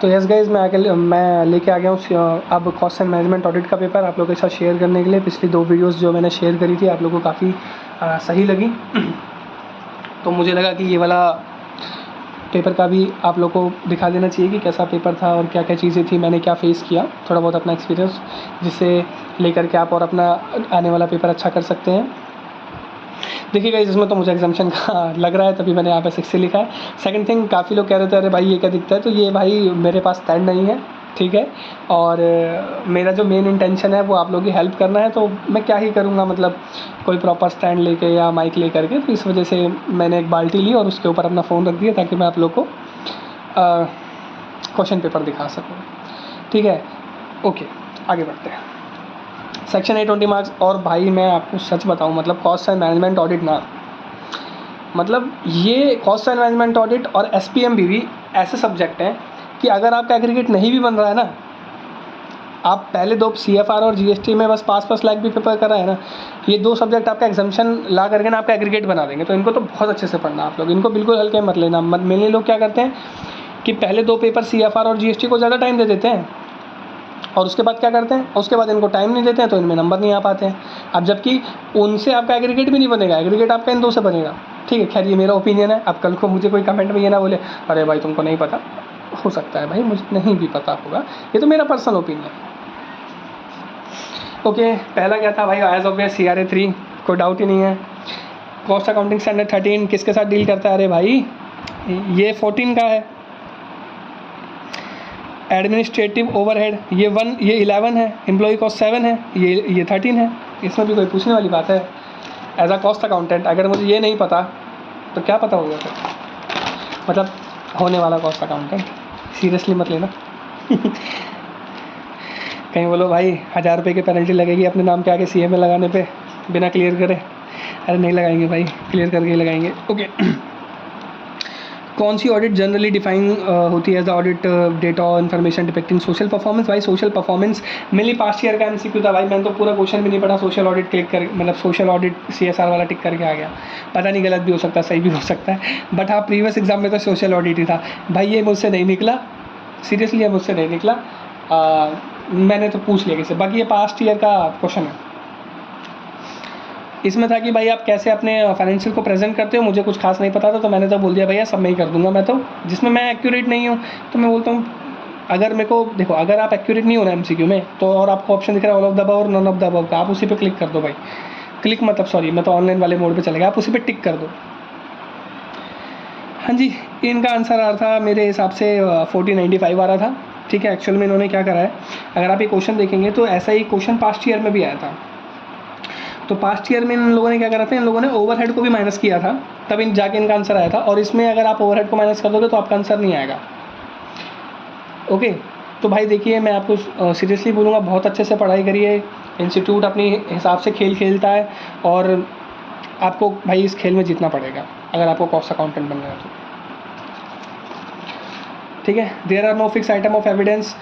तो yes guys, मैं लेके आ गया हूँ अब कॉस्ट एंड मैनेजमेंट ऑडिट का पेपर आप लोगों के साथ शेयर करने के लिए। पिछली 2 वीडियोस जो मैंने शेयर करी थी आप लोगों को काफ़ी सही लगी, तो मुझे लगा कि ये वाला पेपर का भी आप लोग को दिखा देना चाहिए कि कैसा पेपर था और क्या क्या चीज़ें थी, मैंने क्या फ़ेस किया, थोड़ा बहुत अपना एक्सपीरियंस जिससे लेकर के आप और अपना आने वाला पेपर अच्छा कर सकते हैं। देखिएगा इसमें तो मुझे एग्जामिशन का लग रहा है, तभी मैंने यहाँ पे 60 लिखा है। सेकंड थिंग, काफ़ी लोग कह रहे थे अरे भाई ये क्या दिखता है, तो ये भाई मेरे पास स्टैंड नहीं है, ठीक है। और मेरा जो मेन इंटेंशन है वो आप लोगों की हेल्प करना है, तो मैं क्या ही करूँगा, मतलब कोई प्रॉपर स्टैंड लेके या माइक ले करके, तो इस वजह से मैंने एक बाल्टी ली और उसके ऊपर अपना फ़ोन रख दिया ताकि मैं आप लोग को क्वेश्चन पेपर दिखा सकूँ, ठीक है। ओके, आगे बढ़ते हैं। Section 820 marks. और भाई मैं आपको सच बताऊं, मतलब कॉस्ट एंड मैनेजमेंट ऑडिट ना, मतलब ये कॉस्ट एंड मैनेजमेंट ऑडिट और SPMB भी ऐसे सब्जेक्ट हैं कि अगर आपका एग्रीगेट नहीं भी बन रहा है ना, आप पहले 2 CFR और GST में बस 5 लाख भी पेपर कर रहे हैं ना, ये 2 सब्जेक्ट आपका एग्जामिशन ला करके ना आपका एग्रीगेट बना देंगे। तो इनको तो बहुत अच्छे से पढ़ना आप लोग, इनको बिल्कुल हल्के मत लेना। मेनली लोग क्या करते हैं कि पहले 2 पेपर CFR और GST को ज़्यादा टाइम दे देते हैं और उसके बाद क्या करते हैं, उसके बाद इनको टाइम नहीं देते हैं तो इनमें नंबर नहीं आ पाते हैं। अब जबकि उनसे आपका एग्रीगेट भी नहीं बनेगा, एग्रीगेट आपका इन 2 से बनेगा, ठीक है। खैर ये मेरा ओपिनियन है, अब कल को मुझे कोई कमेंट में ये ना बोले अरे भाई तुमको नहीं पता, हो सकता है भाई मुझे नहीं भी पता होगा, ये तो मेरा पर्सनल ओपिनियन है। ओके, पहला क्या था भाई, एज ऑब्वियस CRA 3, कोई डाउट ही नहीं है। कॉस्ट अकाउंटिंग स्टैंडर्ड 13 किसके साथ डील करता है, अरे भाई ये 14 का है। एडमिनिस्ट्रेटिव ओवरहेड ये 11 है। एम्प्लॉय कॉस्ट 7 है, ये 13 है। इसमें भी कोई पूछने वाली बात है। एज अ कॉस्ट अकाउंटेंट अगर मुझे ये नहीं पता तो क्या पता होगा फिर, मतलब होने वाला कॉस्ट अकाउंटेंट, सीरियसली मत लेना। कहीं बोलो भाई 1000 रुपये की पेनल्टी लगेगी अपने नाम के आगे CA में लगाने पे बिना क्लियर करे, अरे नहीं लगाएंगे भाई, क्लियर करके ही लगाएंगे। ओके, कौन सी ऑडिट जनरली डिफाइन होती है एज ऑडिट डेटा और इन्फॉर्मेशन डिपेक्टिंग सोशल परफॉर्मेंस। भाई social performance mainly past year का MCQ था भाई, मैंने तो पूरा क्वेश्चन भी नहीं पढ़ा, सोशल ऑडिट क्लिक कर, मतलब सोशल ऑडिट CSR वाला टिक करके आ गया। पता नहीं गलत भी हो सकता है, सही भी हो सकता है, बट हाँ प्रीवियस एग्जाम में तो सोशल ऑडिट ही था भाई। ये मुझसे नहीं निकला, सीरियसली ये मुझसे नहीं निकला, मैंने तो पूछ लिया किसी। बाकी ये पास्ट ईयर का क्वेश्चन है, इसमें था कि भाई आप कैसे अपने फाइनेंशियल को प्रेजेंट करते हो, मुझे कुछ खास नहीं पता था तो मैंने तो बोल दिया भैया सब मैं ही कर दूंगा। मैं तो जिसमें मैं एक्यूरेट नहीं हूँ तो मैं बोलता हूँ अगर मेरे को देखो, अगर आप एक्यूरेट नहीं हो ना MCQ में तो, और आपको ऑप्शन दिख रहा है ऑल ऑफ द अबव और नन ऑफ द अबव का, आप उसी पे क्लिक कर दो भाई। क्लिक मतलब सॉरी, मैं तो ऑनलाइन वाले मोड पे चलेगा, आप उसी पे टिक कर दो। हाँ जी, इनका आंसर आ रहा था मेरे हिसाब से 4095 आ रहा था, ठीक है। एक्चुअल में इन्होंने क्या करा है, अगर आप ये क्वेश्चन देखेंगे तो ऐसा ही क्वेश्चन पास्ट ईयर में भी आया था। तो पास्ट ईयर में इन लोगों ने क्या करा था, इन लोगों ने ओवरहेड को भी माइनस किया था, तब इन जाके इनका आंसर आया था। और इसमें अगर आप ओवरहेड को माइनस कर दोगे तो आपका आंसर नहीं आएगा। ओके, तो भाई देखिए मैं आपको सीरियसली बोलूँगा, बहुत अच्छे से पढ़ाई करिए। इंस्टीट्यूट अपनी हिसाब से खेल खेलता है और आपको भाई इस खेल में जीतना पड़ेगा अगर आपको कॉस्ट अकाउंटेंट बनना है तो, ठीक है। There are no fix item of evidence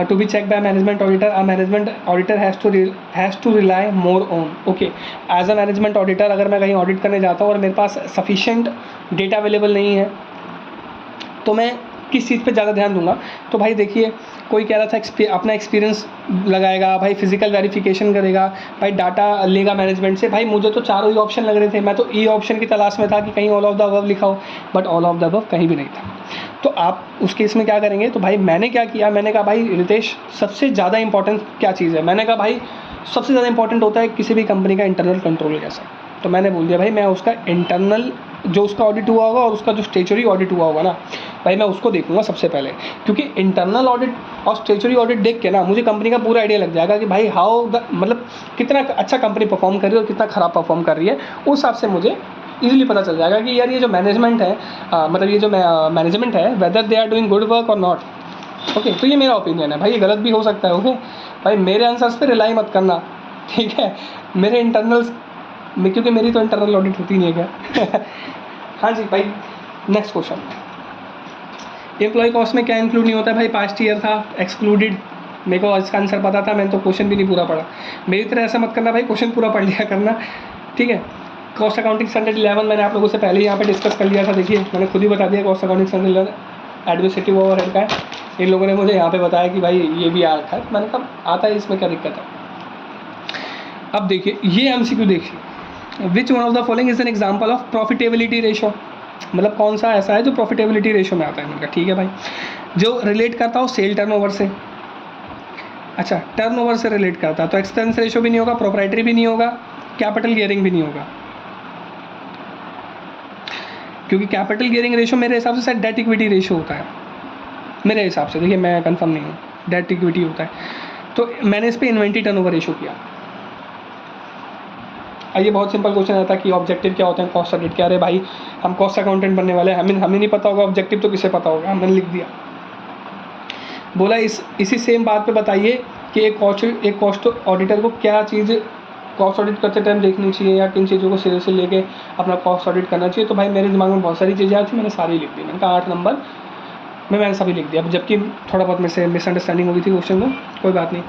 to be check by management auditor. A management auditor has to rely more on. Okay, as a management auditor अगर मैं कहीं ऑडिट करने जाता हूँ और मेरे पास सफिशेंट डेटा अवेलेबल नहीं है तो मैं किस चीज़ पे ज़्यादा ध्यान दूंगा। तो भाई देखिए, कोई कह रहा था अपना एक्सपीरियंस लगाएगा, भाई फिजिकल वेरिफिकेशन करेगा, भाई डाटा लेगा मैनेजमेंट से। भाई मुझे तो चारों ही ऑप्शन लग रहे थे, मैं तो ई ऑप्शन की तलाश में था कि कहीं ऑल ऑफ द अबव लिखा हो, but all of the above कहीं भी नहीं था। तो आप उस केस में क्या करेंगे, तो भाई मैंने क्या किया, मैंने कहा भाई रितेश सबसे ज़्यादा इंपॉर्टेंट क्या चीज़ है, मैंने कहा भाई सबसे ज़्यादा इंपॉर्टेंट होता है किसी भी कंपनी का इंटरनल कंट्रोल कैसा। तो मैंने बोल दिया भाई मैं उसका इंटरनल जो उसका ऑडिट हुआ होगा और उसका जो स्टेचुरी ऑडिट हुआ होगा ना भाई, मैं उसको देखूंगा सबसे पहले, क्योंकि इंटरनल ऑडिट और स्टेचुरी ऑडिट देख के ना मुझे कंपनी का पूरा आइडिया लग जाएगा कि भाई हाउ द, मतलब कितना अच्छा कंपनी परफॉर्म कर रही है और कितना ख़राब परफॉर्म कर रही है। उस हिसाब से मुझे ईजिली पता चल जाएगा कि यार ये जो मैनेजमेंट है, मतलब ये जो मैनेजमेंट है, whether they are doing good work और नॉट। ओके, तो ये मेरा ओपिनियन है भाई, ये गलत भी हो सकता है। ओके भाई, मेरे आंसर्स पे रिलाई मत करना, ठीक है। मेरे इंटरनल्स में, क्योंकि मेरी तो इंटरनल ऑडिट होती नहीं है क्या। हाँ जी भाई, नेक्स्ट क्वेश्चन, एम्प्लॉय कॉस्ट में क्या इंक्लूड नहीं होता है। भाई पास्ट ईयर था एक्सक्लूडेड, मेरे को इसका आंसर पता था, मैंने तो क्वेश्चन भी नहीं पूरा पढ़ा। मेरी तरह ऐसा मत करना भाई, क्वेश्चन पूरा पढ़ लिया करना, ठीक है। कॉस्ट अकाउंटिंग स्टैंडर्ड 11 मैंने आप लोगों से पहले ही यहाँ पे डिस्कस कर लिया था। देखिए मैंने खुद ही बता दिया, cost accounting standard 11 administrative overhead का है, इन लोगों ने मुझे यहाँ पे बताया कि भाई ये भी आ रखा है, मैंने कहा आता है, इसमें क्या दिक्कत है। अब देखिए ये MCQ देखिए, which one of the following is an example of profitability ratio, मतलब कौन सा ऐसा है जो प्रॉफिटेबिलिटी रेशो में आता है। मैंने कहा ठीक है भाई, जो रिलेट करता हो सेल टर्नओवर से, अच्छा टर्नओवर से रिलेट करता है तो एक्सपेंस रेशो भी नहीं होगा, प्रोप्राइटरी भी नहीं होगा, कैपिटल गियरिंग भी नहीं होगा, क्योंकि कैपिटल गियरिंग रेशो मेरे हिसाब से शायद डेट इक्विटी रेशो होता है, मेरे हिसाब से, देखिए मैं कंफर्म नहीं हूँ, डेट इक्विटी होता है। तो मैंने इस पर इन्वेंट्री टर्नओवर रेशो किया। ये बहुत सिंपल क्वेश्चन आता है कि ऑब्जेक्टिव क्या होते हैं, कॉस्ट ऑडिट क्या। अरे भाई हम कॉस्ट अकाउंटेंट बनने वाले हैं, हमें नहीं पता होगा ऑब्जेक्टिव, तो किसे पता होगा, हमने लिख दिया। बोला इसी सेम बात पे बताइए कि एक कॉस्ट ऑडिटर को क्या चीज़ कॉस्ट ऑडिट करते टाइम देखनी चाहिए या किन चीज़ों को सिरे से लेके अपना कॉस्ट ऑडिट करना चाहिए। तो भाई मेरे दिमाग में बहुत सारी चीज़ें आई थी, मैंने सारी लिख दी। मैंने कहा 8 नंबर में मैंने सभी लिख दिया, जबकि थोड़ा बहुत मेरे से मिसअंडरस्टैंडिंग हो गई थी क्वेश्चन में, कोई बात नहीं।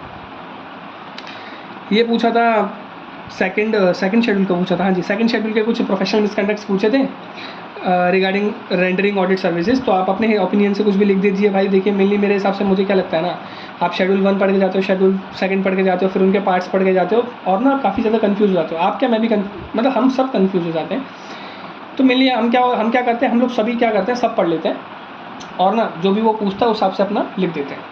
ये पूछा था सेकंड शेड्यूल का पूछा था, हाँ जी, सेकंड शेड्यूल के कुछ प्रोफेशनल मिसकंडक्ट्स पूछे थे रिगार्डिंग रेंडरिंग ऑडिट सर्विसेज। तो आप अपने ओपिनियन से कुछ भी लिख दीजिए भाई। देखिए मेनली मेरे हिसाब से मुझे क्या लगता है ना, आप शेड्यूल 1 पढ़ के जाते हो, शेड्यूल 2 पढ़ के जाते हो, फिर उनके पार्ट्स पढ़ के जाते हो और ना काफ़ी ज़्यादा कन्फ्यूज हो जाते हो। आप क्या, मैं भी मतलब हम सब कन्फ्यूज हो जाते हैं। तो मेनली हम क्या करते हैं, हम लोग सभी क्या करते हैं, सब पढ़ लेते हैं और ना जो भी वो पूछता है उस हिसाब से अपना लिख देते हैं।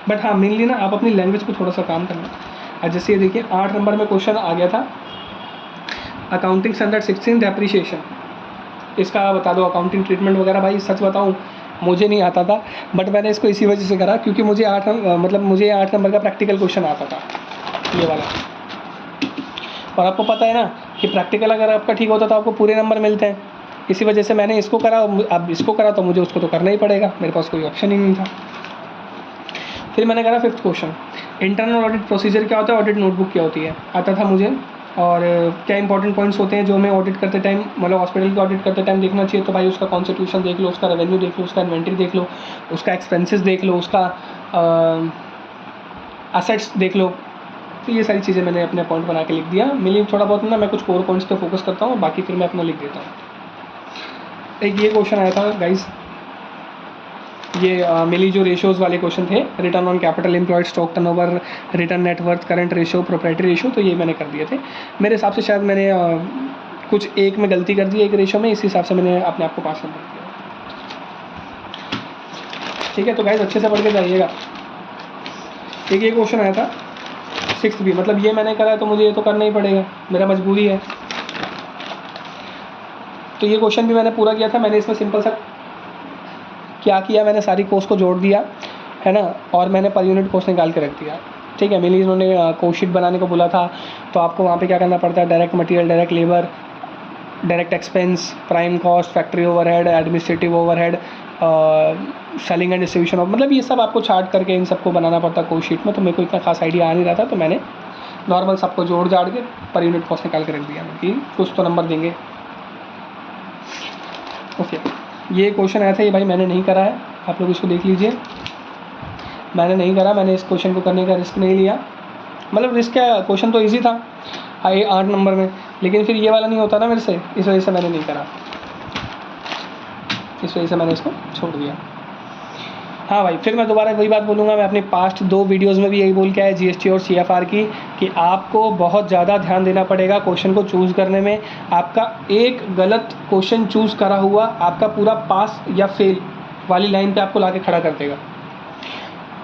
बट हाँ मेनली ना आप अपनी लैंग्वेज को थोड़ा सा काम करना। जैसे ये देखिए 8 नंबर में क्वेश्चन आ गया था अकाउंटिंग स्टैंडर्ड 16 डेप्रिशिएशन, इसका बता दो अकाउंटिंग ट्रीटमेंट वगैरह। भाई सच बताऊँ मुझे नहीं आता था, बट मैंने इसको इसी वजह से करा क्योंकि मुझे 8 नंबर का प्रैक्टिकल क्वेश्चन आता था ये वाला। और आपको पता है ना कि प्रैक्टिकल अगर आपका ठीक होता तो आपको पूरे नंबर मिलते हैं, इसी वजह से मैंने इसको करा। अब इसको करा तो मुझे उसको तो करना ही पड़ेगा, मेरे पास कोई ऑप्शन ही नहीं था। फिर मैंने करा 5th question, internal audit procedure क्या होता है, ऑडिट नोटबुक क्या होती है, आता था मुझे। और क्या इंपॉर्टेंट पॉइंट्स होते हैं जो हमें ऑडिट करते टाइम, मतलब हॉस्पिटल का ऑडिट करते टाइम देखना चाहिए। तो भाई उसका कॉन्स्टिट्यूशन देख लो, उसका रेवेन्यू देख लो, उसका इन्वेंट्री देख लो, उसका एक्सपेंसेस देख लो, उसका असेट्स देख लो। तो ये सारी चीज़ें मैंने अपने पॉइंट बना के लिख दिया। मेनली थोड़ा बहुत ना मैं कुछ कोर पॉइंट्स पे फोकस करता हूँ, बाकी फिर मैं अपना लिख देता हूँ। एक ये क्वेश्चन आया था गाइस, ये मेनली जो रेशियोज़ वाले क्वेश्चन थे, return on capital employed, stock turnover, return net worth, current ratio, proprietary ratio. तो ये मैंने कर दिए थे। मेरे हिसाब से शायद मैंने कुछ एक में गलती कर दी एक रेशियो में, इस हिसाब से मैंने अपने आप को 5 नंबर दिया। ठीक है, तो गाइस अच्छे से पढ़ के जाइएगा। एक ये क्वेश्चन आया था 6th भी, मतलब ये मैंने करा है तो मुझे ये तो करना ही पड़ेगा, मेरा मजबूरी है। तो ये क्वेश्चन भी मैंने पूरा किया था। मैंने इसमें सिंपल सा क्या किया, मैंने सारी कोस्ट को जोड़ दिया है ना, और मैंने पर यूनिट कोस्ट निकाल के रख दिया। ठीक है, मेनली इन्होंने कोस्ट शीट बनाने को बोला था, तो आपको वहाँ पे क्या करना पड़ता है, direct material, direct labour, direct expense, prime cost, factory overhead, administrative overhead, selling and distribution of, मतलब ये सब आपको चार्ट करके इन सबको बनाना पड़ता है कोस्ट शीट में। तो मेरे को इतना खास आइडिया आ नहीं रहा था, तो मैंने नॉर्मल सबको जोड़ जाड़ के पर यूनिट कॉस्ट निकाल के रख दिया कि कुछ तो नंबर देंगे। ओके, ये क्वेश्चन आया था, ये भाई मैंने नहीं करा है, आप लोग इसको देख लीजिए। मैंने नहीं करा, मैंने इस क्वेश्चन को करने का रिस्क नहीं लिया। मतलब रिस्क क्या, क्वेश्चन तो इजी था 8 नंबर में, लेकिन फिर ये वाला नहीं होता ना मेरे से, इस वजह से मैंने नहीं करा, इस वजह से मैंने इसको छोड़ दिया। हाँ भाई, फिर मैं दोबारा वही बात बोलूँगा, मैं अपने पास्ट 2 वीडियोज़ में भी यही बोल के आया GST और CFR की, कि आपको बहुत ज़्यादा ध्यान देना पड़ेगा क्वेश्चन को चूज़ करने में। आपका एक गलत क्वेश्चन चूज़ करा हुआ आपका पूरा पास या फेल वाली लाइन पे आपको लाके खड़ा कर देगा।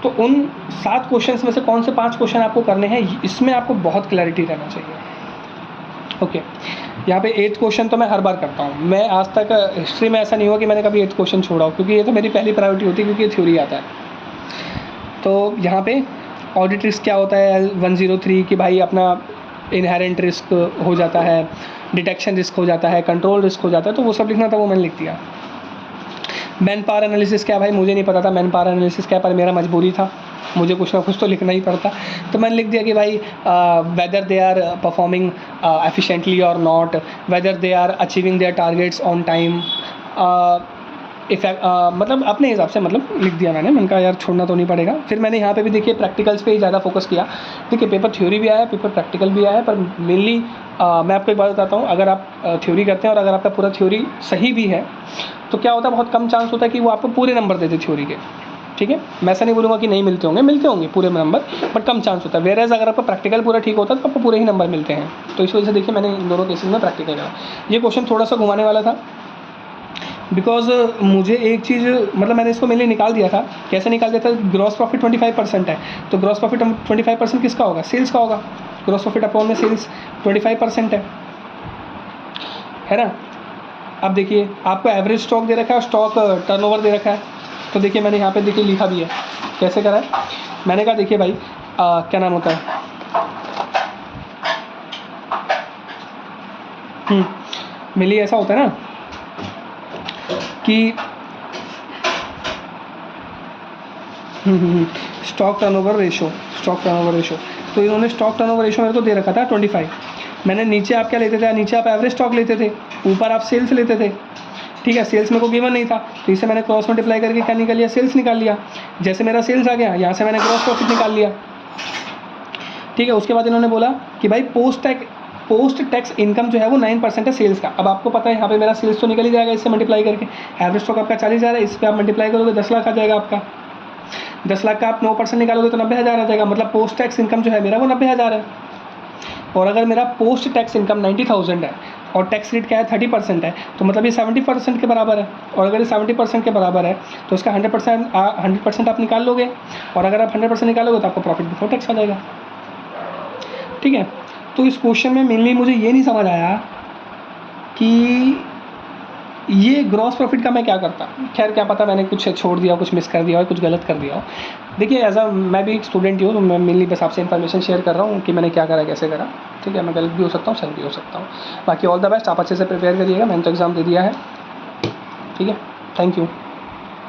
तो उन 7 क्वेश्चंस में से कौन से 5 क्वेश्चन आपको करने हैं, इसमें आपको बहुत क्लैरिटी रहना चाहिए। ओके, यहाँ पे 8th क्वेश्चन तो मैं हर बार करता हूँ। मैं आज तक हिस्ट्री में ऐसा नहीं हुआ कि मैंने कभी 8th क्वेश्चन छोड़ा हो, क्योंकि ये तो मेरी पहली प्रायोरिटी होती है, क्योंकि ये थ्योरी आता है। तो यहाँ पे ऑडिट रिस्क क्या होता है 103, कि भाई अपना इनहेरेंट रिस्क हो जाता है, डिटेक्शन रिस्क हो जाता है, कंट्रोल रिस्क हो जाता है, तो वो सब लिखना था, वो मैंने लिख दिया। मैन पावर एनालिसिस क्या, भाई मुझे नहीं पता था मैन पावर एनालिसिस क्या, पर मेरा मजबूरी था, मुझे कुछ ना कुछ तो लिखना ही पड़ता। तो मैंने लिख दिया कि भाई whether they are performing efficiently और not, whether they are achieving their targets on time, मतलब अपने हिसाब से मतलब लिख दिया मैंने कहा यार छोड़ना तो नहीं पड़ेगा। फिर मैंने यहाँ पे भी देखिए प्रैक्टिकल्स पे ही ज़्यादा फोकस किया। देखिए पेपर थ्योरी भी आया, पेपर प्रैक्टिकल भी आया, पर मेनली मैं आपको एक बात बताता हूँ, अगर आप थ्योरी करते हैं और अगर आपका पूरा थ्योरी सही भी है तो क्या होता है, बहुत कम चांस होता है कि वो आपको पूरे नंबर देते थ्योरी के। ठीक है, मैं ऐसा नहीं बोलूँगा कि नहीं मिलते होंगे पूरे नंबर, बट कम चांस होता है। वेयर एज़ अगर आपका प्रैक्टिकल पूरा ठीक होता है तो आपको पूरे ही नंबर मिलते हैं। तो इस वजह से देखिए मैंने इन दोनों केसेस में प्रैक्टिकल करा। ये क्वेश्चन थोड़ा सा घुमाने वाला था, बिकॉज मुझे एक चीज़ मतलब मैंने इसको मेनली निकाल दिया था। कैसे निकाल दिया था? ग्रॉस प्रॉफिट 25% है, तो ग्रॉस प्रॉफिट 25% किसका होगा? सेल्स का होगा। ग्रॉस प्रॉफिट अपॉन में सेल्स 25% है ना। अब देखिए आपको एवरेज स्टॉक दे रखा है, स्टॉक टर्नओवर दे रखा है। तो देखिए मैंने यहाँ पे देखिए लिखा भी है, कैसे करा है मैंने कहा देखिए भाई क्या नाम होता है, मेनली ऐसा होता है ना कि स्टॉक टर्नओवर रेशो, तो इन्होंने स्टॉक टर्नओवर रेशो मेरे को दे रखा था 25। मैंने नीचे आप क्या लेते थे? नीचे आप एवरेज स्टॉक लेते थे, ऊपर आप सेल्स लेते थे, ठीक है। सेल्स मेरे को गिवन नहीं था, तो इसे मैंने क्रॉस मल्टीप्लाई करके क्या निकाल लिया? सेल्स निकाल लिया। जैसे मेरा सेल्स आ गया, यहाँ से मैंने ग्रॉस प्रॉफिट निकाल लिया, ठीक है। उसके बाद इन्होंने बोला कि भाई पोस्ट टैक्स इनकम जो है वो 9% है सेल्स का। अब आपको पता है यहाँ पे मेरा सेल्स तो निकल ही जाएगा इससे मल्टीप्लाई करके। एवरेज स्टॉक आपका 40,000 है, इस पर आप मल्टीप्लाई करोगे 10 लाख आ जाएगा आपका। 10 लाख का आप 9% निकालोगे तो 90,000 आ जाएगा। मतलब पोस्ट टैक्स इनकम जो है मेरा वो 90,000 है। और अगर मेरा पोस्ट टैक्स इनकम 90,000 है और टैक्स रेट क्या है 30% है, तो मतलब ये 70% के बराबर है। और अगर ये 70% के बराबर है तो इसका 100% आप निकाल लोगे। और अगर आप 100% निकालोगे तो आपको प्रॉफिट बिफोर टैक्स आ जाएगा, ठीक है। तो इस क्वेश्चन में मेनली मुझे ये नहीं समझ आया कि ये ग्रॉस प्रॉफिट का मैं क्या करता। खैर क्या पता मैंने कुछ छोड़ दिया, कुछ मिस कर दिया हो, कुछ गलत कर दिया हो। देखिए मैं भी एक स्टूडेंट ही हूँ, तो मैं मेनली बस आपसे इन्फॉर्मेशन शेयर कर रहा हूँ कि मैंने क्या करा, कैसे करा, ठीक है। मैं गलत भी हो सकता हूँ, सही भी हो सकता हूँ। बाकी ऑल द बेस्ट, आप अच्छे से प्रिपेयर करिएगा। मैंने तो एग्ज़ाम दे दिया है, ठीक है। Thank you.